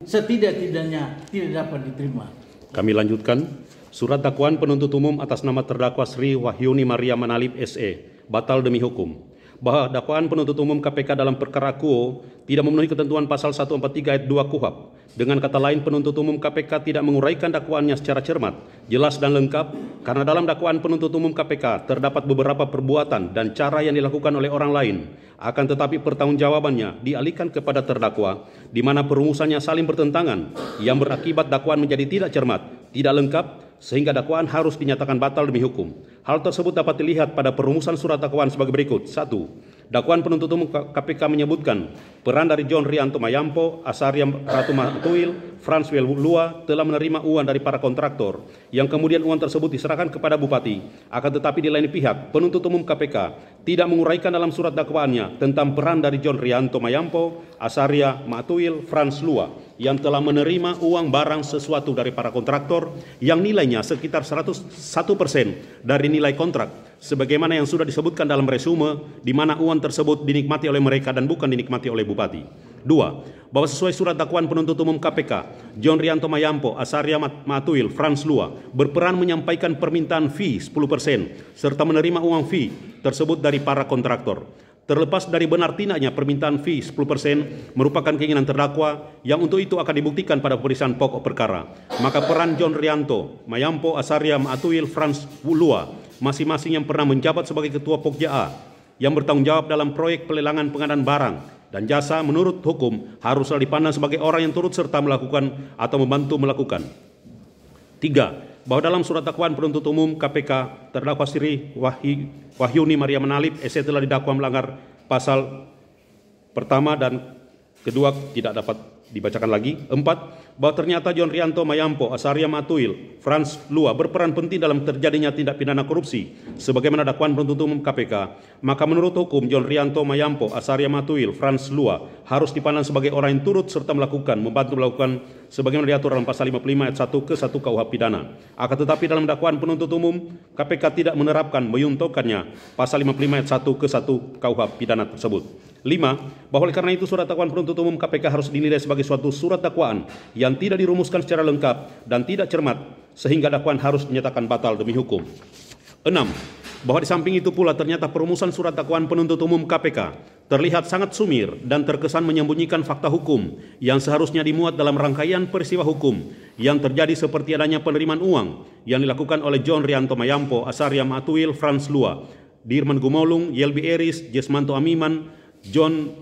setidak-tidaknya tidak dapat diterima. Kami lanjutkan. Surat dakwaan penuntut umum atas nama terdakwa Sri Wahyuni Maria Manalip SE batal demi hukum. Bahwa dakwaan penuntut umum KPK dalam perkara Kuo tidak memenuhi ketentuan pasal 143 ayat 2 KUHP. Dengan kata lain, penuntut umum KPK tidak menguraikan dakwaannya secara cermat, jelas dan lengkap, karena dalam dakwaan penuntut umum KPK terdapat beberapa perbuatan dan cara yang dilakukan oleh orang lain, akan tetapi pertanggungjawabannya dialihkan kepada terdakwa, di mana perumusannya saling bertentangan, yang berakibat dakwaan menjadi tidak cermat, tidak lengkap, sehingga dakwaan harus dinyatakan batal demi hukum. Hal tersebut dapat dilihat pada perumusan surat dakwaan sebagai berikut. 1. Dakwaan penuntut umum KPK menyebutkan peran dari John Rianto Mayampo, Asaria Ratu Matuil, Frans Lua telah menerima uang dari para kontraktor, yang kemudian uang tersebut diserahkan kepada Bupati. Akan tetapi di lain pihak, penuntut umum KPK tidak menguraikan dalam surat dakwaannya tentang peran dari John Rianto Mayampo, Asaria Matuil, Frans Lua yang telah menerima uang barang sesuatu dari para kontraktor yang nilainya sekitar 101% dari nilai kontrak, sebagaimana yang sudah disebutkan dalam resume, di mana uang tersebut dinikmati oleh mereka dan bukan dinikmati oleh Bupati. 2. Bahwa sesuai surat dakwaan penuntut umum KPK, John Rianto Mayampo, Asaria Matuil, Frans Lua berperan menyampaikan permintaan fee 10% serta menerima uang fee tersebut dari para kontraktor. Terlepas dari benar tidaknya permintaan fee 10% merupakan keinginan terdakwa yang untuk itu akan dibuktikan pada pemeriksaan pokok perkara, maka peran John Rianto Mayampo, Asaria Matuil, Frans Lua masing-masing yang pernah menjabat sebagai ketua Pokja A yang bertanggung jawab dalam proyek pelelangan pengadaan barang dan jasa menurut hukum haruslah dipandang sebagai orang yang turut serta melakukan atau membantu melakukan. 3. Bahwa dalam surat dakwaan penuntut umum KPK terdakwa Sri Wahyuni Maria Manalip SE telah didakwa melanggar pasal pertama dan kedua tidak dapat dibacakan lagi. 4. Bahwa ternyata John Rianto Mayampo, Asaria Matuil, Frans Lua berperan penting dalam terjadinya tindak pidana korupsi sebagaimana dakwaan penuntut umum KPK, maka menurut hukum John Rianto Mayampo, Asaria Matuil, Frans Lua harus dipandang sebagai orang yang turut serta membantu melakukan sebagaimana diatur dalam pasal 55 ayat 1 ke 1 KUHP pidana. Akan tetapi dalam dakwaan penuntut umum KPK tidak menerapkan menyuntukkannya pasal 55 ayat 1 ke 1 KUHP pidana tersebut. 5. Bahwa oleh karena itu surat dakwaan penuntut umum KPK harus dinilai sebagai suatu surat dakwaan yang tidak dirumuskan secara lengkap dan tidak cermat sehingga dakwaan harus dinyatakan batal demi hukum. 6. Bahwa di samping itu pula ternyata perumusan surat dakwaan penuntut umum KPK terlihat sangat sumir dan terkesan menyembunyikan fakta hukum yang seharusnya dimuat dalam rangkaian peristiwa hukum yang terjadi seperti adanya penerimaan uang yang dilakukan oleh John Rianto Mayampo, Asaria Matuil, Frans Lua, Dirman Gumolung, Yelbi Eris, Jesmanto Amiman, John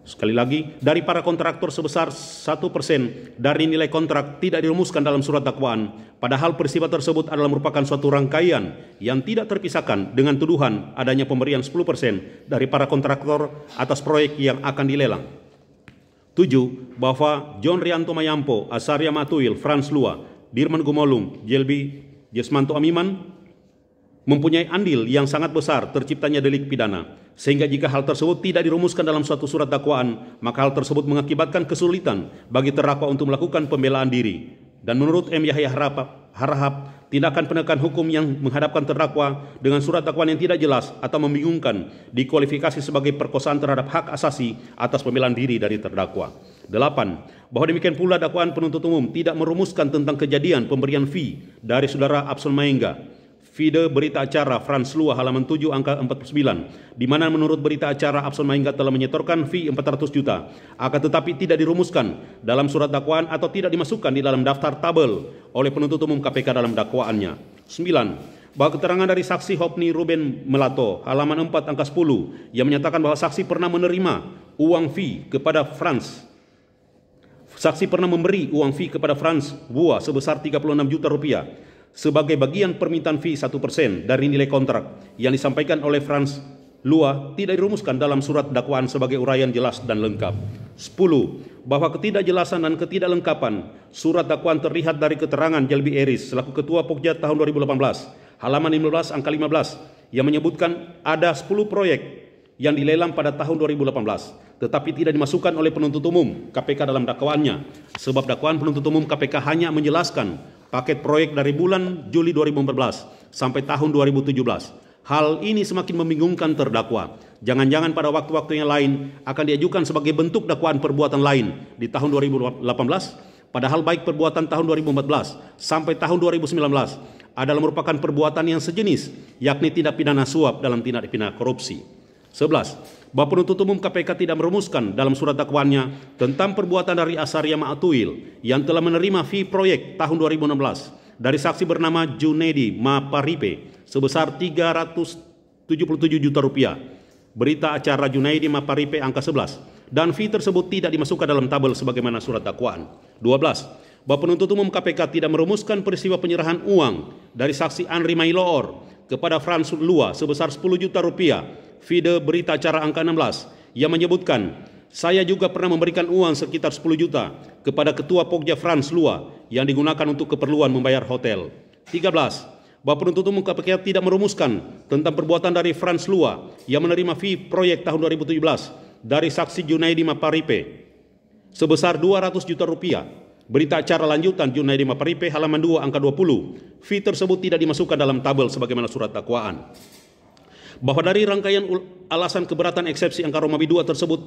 sekali lagi dari para kontraktor sebesar 1% dari nilai kontrak tidak dirumuskan dalam surat dakwaan, padahal peristiwa tersebut adalah merupakan suatu rangkaian yang tidak terpisahkan dengan tuduhan adanya pemberian 10% dari para kontraktor atas proyek yang akan dilelang. 7. Bahwa John Rianto Mayampo, Asaria Matuil, Frans Lua, Dirman Gumolung, Jesmanto Amiman mempunyai andil yang sangat besar terciptanya delik pidana, sehingga jika hal tersebut tidak dirumuskan dalam suatu surat dakwaan, maka hal tersebut mengakibatkan kesulitan bagi terdakwa untuk melakukan pembelaan diri. Dan menurut M. Yahya Harahap, tindakan penegakan hukum yang menghadapkan terdakwa dengan surat dakwaan yang tidak jelas atau membingungkan dikualifikasi sebagai perkosaan terhadap hak asasi atas pembelaan diri dari terdakwa. 8. Bahwa demikian pula dakwaan penuntut umum tidak merumuskan tentang kejadian pemberian fee dari saudara Abson Maengga. Fide berita acara Frans Lua halaman 7 angka 49, di mana menurut berita acara Abson Maengga telah menyetorkan fee 400 juta, akan tetapi tidak dirumuskan dalam surat dakwaan atau tidak dimasukkan di dalam daftar tabel oleh penuntut umum KPK dalam dakwaannya. 9. Bahwa keterangan dari saksi Hopni Ruben Melato halaman 4 angka 10 yang menyatakan bahwa saksi pernah menerima uang fee kepada Saksi pernah memberi uang fee kepada Frans Lua sebesar 36 juta rupiah sebagai bagian permintaan fee 1% dari nilai kontrak yang disampaikan oleh Frans Lua tidak dirumuskan dalam surat dakwaan sebagai uraian jelas dan lengkap. 10. Bahwa ketidakjelasan dan ketidaklengkapan surat dakwaan terlihat dari keterangan Yelbi Eris selaku Ketua Pokja tahun 2018 halaman 15 angka 15 yang menyebutkan ada 10 proyek yang dilelang pada tahun 2018 tetapi tidak dimasukkan oleh penuntut umum KPK dalam dakwaannya, sebab dakwaan penuntut umum KPK hanya menjelaskan paket proyek dari bulan Juli 2014 sampai tahun 2017. Hal ini semakin membingungkan terdakwa. jangan-jangan pada waktu-waktu yang lain akan diajukan sebagai bentuk dakwaan perbuatan lain di tahun 2018, padahal baik perbuatan tahun 2014 sampai tahun 2019 adalah merupakan perbuatan yang sejenis, yakni tindak pidana suap dalam tindak pidana korupsi. 11. Bahwa penuntut umum KPK tidak merumuskan dalam surat dakwaannya tentang perbuatan dari Asaria Ma'atuil yang telah menerima fee proyek tahun 2016 dari saksi bernama Junaidi Maparipe sebesar 377 juta rupiah. Berita acara Junaidi Maparipe angka 11, dan fee tersebut tidak dimasukkan dalam tabel sebagaimana surat dakwaan. 12. Bahwa penuntut umum KPK tidak merumuskan peristiwa penyerahan uang dari saksi Andri Mailoor kepada Frans Lua sebesar 10 juta rupiah, fee berita acara angka 16, yang menyebutkan, saya juga pernah memberikan uang sekitar 10 juta kepada Ketua Pokja Frans Lua yang digunakan untuk keperluan membayar hotel. 13. Bahwa penuntut umum KPK tidak merumuskan tentang perbuatan dari Frans Lua yang menerima fee proyek tahun 2017 dari saksi Junaidi Maparipe sebesar 200 juta rupiah. Berita acara lanjutan Junaidi Maparipe halaman 2 angka 20. Fee tersebut tidak dimasukkan dalam tabel sebagaimana surat dakwaan. Bahwa dari rangkaian alasan keberatan eksepsi angka Romawi 2 tersebut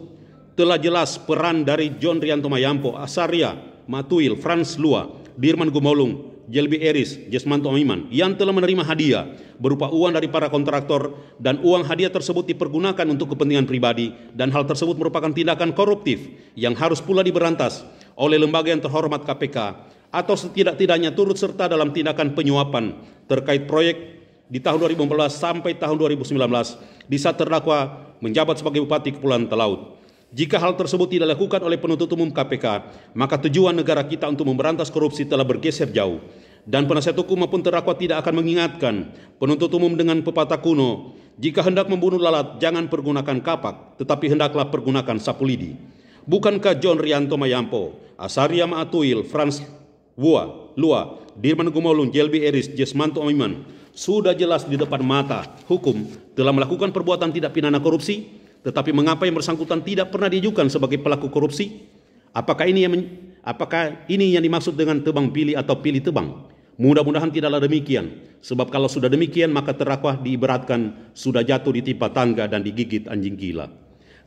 telah jelas peran dari John Rianto Mayampo, Asaria Ma'atuil, Frans Lua, Dirman Gumolung, Jelby Eris, Jesmanto Amiman yang telah menerima hadiah berupa uang dari para kontraktor, dan uang hadiah tersebut dipergunakan untuk kepentingan pribadi, dan hal tersebut merupakan tindakan koruptif yang harus pula diberantas oleh lembaga yang terhormat KPK, atau setidak-tidaknya turut serta dalam tindakan penyuapan terkait proyek di tahun 2014 sampai tahun 2019 di saat terdakwa menjabat sebagai Bupati Kepulauan Talaut. Jika hal tersebut tidak dilakukan oleh penuntut umum KPK, maka tujuan negara kita untuk memberantas korupsi telah bergeser jauh, dan penasihat hukum maupun terdakwa tidak akan mengingatkan penuntut umum dengan pepatah kuno, jika hendak membunuh lalat jangan pergunakan kapak, tetapi hendaklah pergunakan sapu lidi. Bukankah John Rianto Mayampo, Asaria Ma'atuil, Frans Lua, Dirman Gumolung, Jelby Eris, Jesmanto Amiman sudah jelas di depan mata hukum telah melakukan perbuatan tidak pidana korupsi, tetapi mengapa yang bersangkutan tidak pernah diajukan sebagai pelaku korupsi? Apakah ini yang dimaksud dengan tebang pilih atau pilih tebang? Mudah-mudahan tidaklah demikian, sebab kalau sudah demikian maka terdakwa diibaratkan sudah jatuh di timpa tangga dan digigit anjing gila.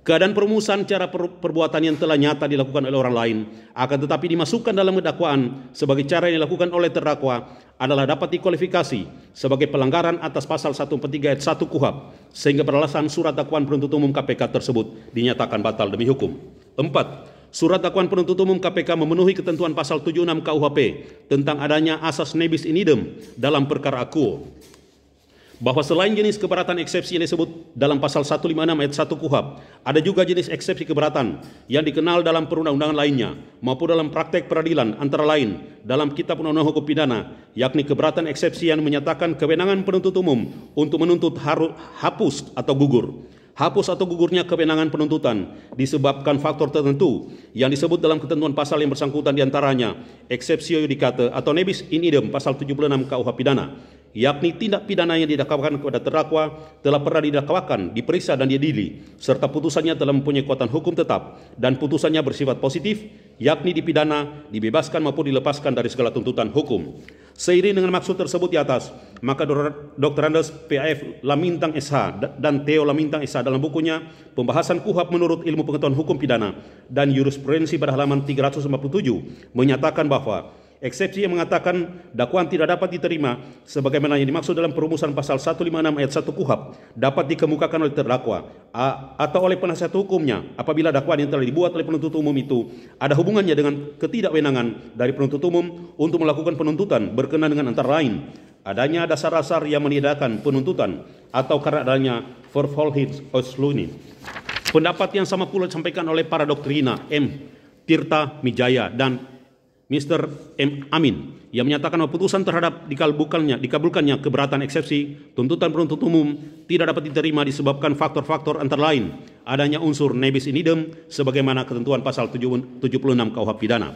Keadaan perumusan cara perbuatan yang telah nyata dilakukan oleh orang lain akan tetapi dimasukkan dalam dakwaan sebagai cara yang dilakukan oleh terdakwa adalah dapat dikualifikasi sebagai pelanggaran atas pasal 143 ayat 1 KUHP, sehingga beralasan surat dakwaan penuntut umum KPK tersebut dinyatakan batal demi hukum. 4. Surat dakwaan penuntut umum KPK memenuhi ketentuan pasal 76 KUHP tentang adanya asas nebis in idem dalam perkara akuo, bahwa selain jenis keberatan eksepsi yang disebut dalam pasal 156 ayat 1 KUHP, ada juga jenis eksepsi keberatan yang dikenal dalam perundang-undangan lainnya maupun dalam praktek peradilan, antara lain dalam Kitab Undang-Undang Hukum Pidana, yakni keberatan eksepsi yang menyatakan kewenangan penuntut umum untuk menuntut hapus atau gugur. Hapus atau gugurnya kewenangan penuntutan disebabkan faktor tertentu yang disebut dalam ketentuan pasal yang bersangkutan, diantaranya exceptio judicata atau nebis in idem pasal 76 KUH pidana, yakni tindak pidana yang didakwakan kepada terdakwa telah pernah didakwakan, diperiksa dan diadili, serta putusannya telah mempunyai kekuatan hukum tetap dan putusannya bersifat positif, yakni dipidana, dibebaskan maupun dilepaskan dari segala tuntutan hukum. Seiring dengan maksud tersebut di atas, maka Dr. Andes PAF Lamintang SH dan Theo Lamintang SH dalam bukunya Pembahasan KUHP menurut Ilmu Pengetahuan Hukum Pidana dan Jurisprudensi pada halaman 357 menyatakan bahwa eksepsi yang mengatakan dakwaan tidak dapat diterima sebagaimana yang dimaksud dalam perumusan pasal 156 ayat 1 KUHP dapat dikemukakan oleh terdakwa atau oleh penasihat hukumnya apabila dakwaan yang telah dibuat oleh penuntut umum itu ada hubungannya dengan ketidakwenangan dari penuntut umum untuk melakukan penuntutan berkenaan dengan antara lain adanya dasar-dasar yang meniadakan penuntutan atau karena adanya Vervolgingsuitslassung. Pendapat yang sama pula disampaikan oleh para doktrina M. Tirta Mijaya dan Mr. M. Amin yang menyatakan bahwa putusan terhadap dikabulkannya keberatan eksepsi tuntutan penuntut umum tidak dapat diterima disebabkan faktor-faktor antara lain adanya unsur nebis in idem sebagaimana ketentuan pasal 76 KUH pidana.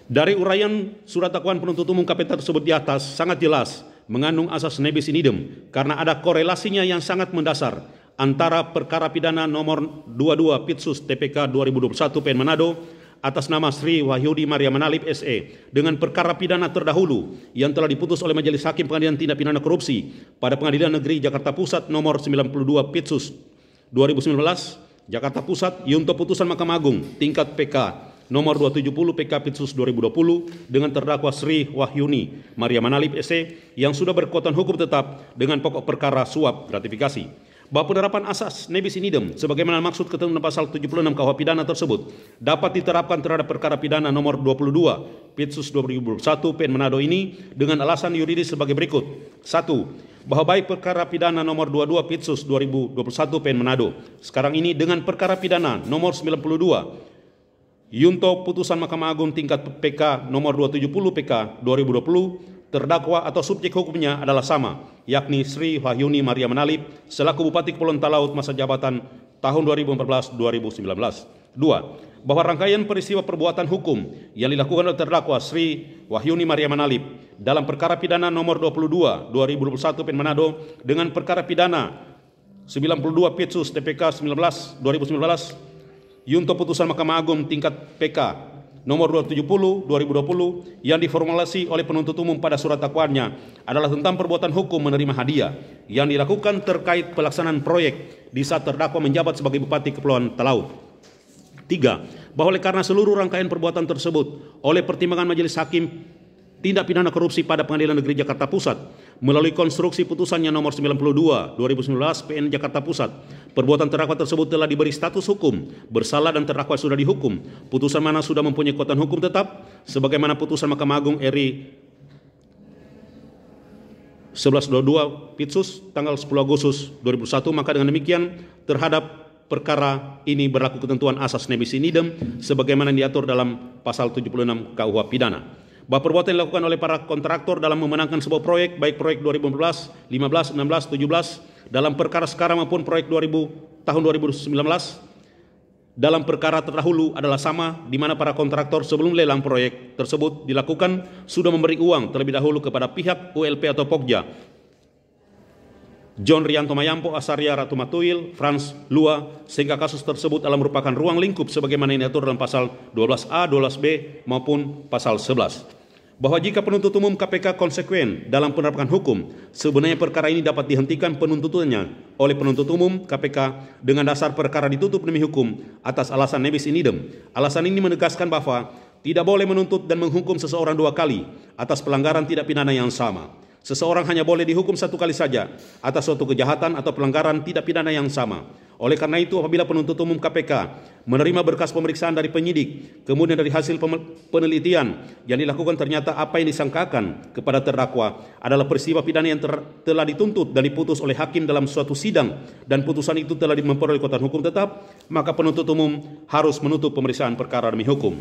Dari uraian surat dakwaan penuntut umum KPK tersebut di atas sangat jelas mengandung asas nebis in idem karena ada korelasinya yang sangat mendasar antara perkara pidana nomor 22 Pitsus TPK 2021 PN Manado atas nama Sri Wahyuni Maria Manalip SE dengan perkara pidana terdahulu yang telah diputus oleh Majelis Hakim Pengadilan Tindak Pidana Korupsi pada Pengadilan Negeri Jakarta Pusat nomor 92 Pitsus 2019 Jakarta Pusat yunto putusan Mahkamah Agung tingkat PK nomor 270 PK Pitsus 2020 dengan terdakwa Sri Wahyuni Maria Manalip SE yang sudah berkekuatan hukum tetap dengan pokok perkara suap gratifikasi. Bahwa penerapan asas nebis in idem sebagaimana maksud ketentuan pasal 76 KUH pidana tersebut dapat diterapkan terhadap perkara pidana nomor 22 Pitsus 2021 PN Manado ini dengan alasan yuridis sebagai berikut. 1. Bahwa baik perkara pidana nomor 22 Pitsus 2021 PN Manado sekarang ini dengan perkara pidana nomor 92 yunto putusan Mahkamah Agung tingkat PK nomor 270 PK 2020 terdakwa atau subjek hukumnya adalah sama, yakni Sri Wahyuni Maria Manalip selaku Bupati Kepulauan Talaut masa jabatan tahun 2014-2019. 2. Bahwa rangkaian peristiwa perbuatan hukum yang dilakukan oleh terdakwa Sri Wahyuni Maria Manalip dalam perkara pidana nomor 22 2021 PN Manado dengan perkara pidana 92 Pitsus TPK 2019 yunto putusan Mahkamah Agung tingkat PK nomor 270 2020 yang diformulasi oleh penuntut umum pada surat dakwaannya adalah tentang perbuatan hukum menerima hadiah yang dilakukan terkait pelaksanaan proyek di saat terdakwa menjabat sebagai Bupati Kepulauan Talaut. 3. Bahwa oleh karena seluruh rangkaian perbuatan tersebut oleh pertimbangan Majelis Hakim Tindak Pidana Korupsi pada Pengadilan Negeri Jakarta Pusat melalui konstruksi putusannya nomor 92 2019 PN Jakarta Pusat, perbuatan terdakwa tersebut telah diberi status hukum bersalah dan terdakwa sudah dihukum. Putusan mana sudah mempunyai kekuatan hukum tetap sebagaimana putusan Mahkamah Agung RI 1122 Pitsus tanggal 10 Agustus 2001, maka dengan demikian terhadap perkara ini berlaku ketentuan asas nebis in idem sebagaimana diatur dalam pasal 76 KUH pidana. Bahwa perbuatan yang dilakukan oleh para kontraktor dalam memenangkan sebuah proyek, baik proyek 2014, 15, 16, 17, dalam perkara sekarang maupun proyek tahun 2019, dalam perkara terdahulu adalah sama, di mana para kontraktor sebelum lelang proyek tersebut dilakukan sudah memberi uang terlebih dahulu kepada pihak ULP atau Pokja, John Rianto Mayampo, Asaria Ratu Matuil, Franz Lua, sehingga kasus tersebut adalah merupakan ruang lingkup sebagaimana yang diatur dalam pasal 12A, 12B maupun pasal 11. Bahwa jika penuntut umum KPK konsekuen dalam penerapan hukum, sebenarnya perkara ini dapat dihentikan penuntutannya oleh penuntut umum KPK dengan dasar perkara ditutup demi hukum atas alasan nebis in idem. Alasan ini menegaskan bahwa tidak boleh menuntut dan menghukum seseorang dua kali atas pelanggaran tindak pidana yang sama. Seseorang hanya boleh dihukum satu kali saja atas suatu kejahatan atau pelanggaran tindak pidana yang sama. Oleh karena itu, apabila penuntut umum KPK menerima berkas pemeriksaan dari penyidik, kemudian dari hasil penelitian yang dilakukan ternyata apa yang disangkakan kepada terdakwa adalah peristiwa pidana yang telah dituntut dan diputus oleh hakim dalam suatu sidang dan putusan itu telah memperoleh kekuatan hukum tetap, maka penuntut umum harus menutup pemeriksaan perkara demi hukum.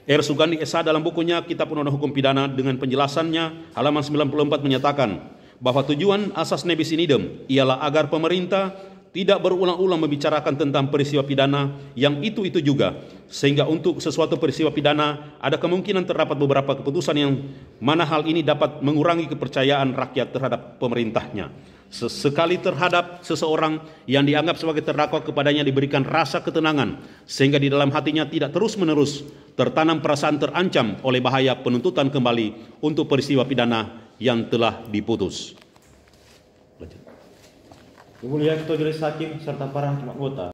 R. Sugandi S.A. dalam bukunya Kitab Undang-Undang Hukum Pidana dengan penjelasannya halaman 94 menyatakan bahwa tujuan asas nebis in idem ialah agar pemerintah tidak berulang-ulang membicarakan tentang peristiwa pidana yang itu-itu juga, sehingga untuk sesuatu peristiwa pidana ada kemungkinan terdapat beberapa keputusan yang mana hal ini dapat mengurangi kepercayaan rakyat terhadap pemerintahnya. Sesekali terhadap seseorang yang dianggap sebagai terdakwa kepadanya diberikan rasa ketenangan, sehingga di dalam hatinya tidak terus-menerus tertanam perasaan terancam oleh bahaya penuntutan kembali untuk peristiwa pidana yang telah diputus. Yang Mulia Ketua Majelis Hakim serta para hakim anggota.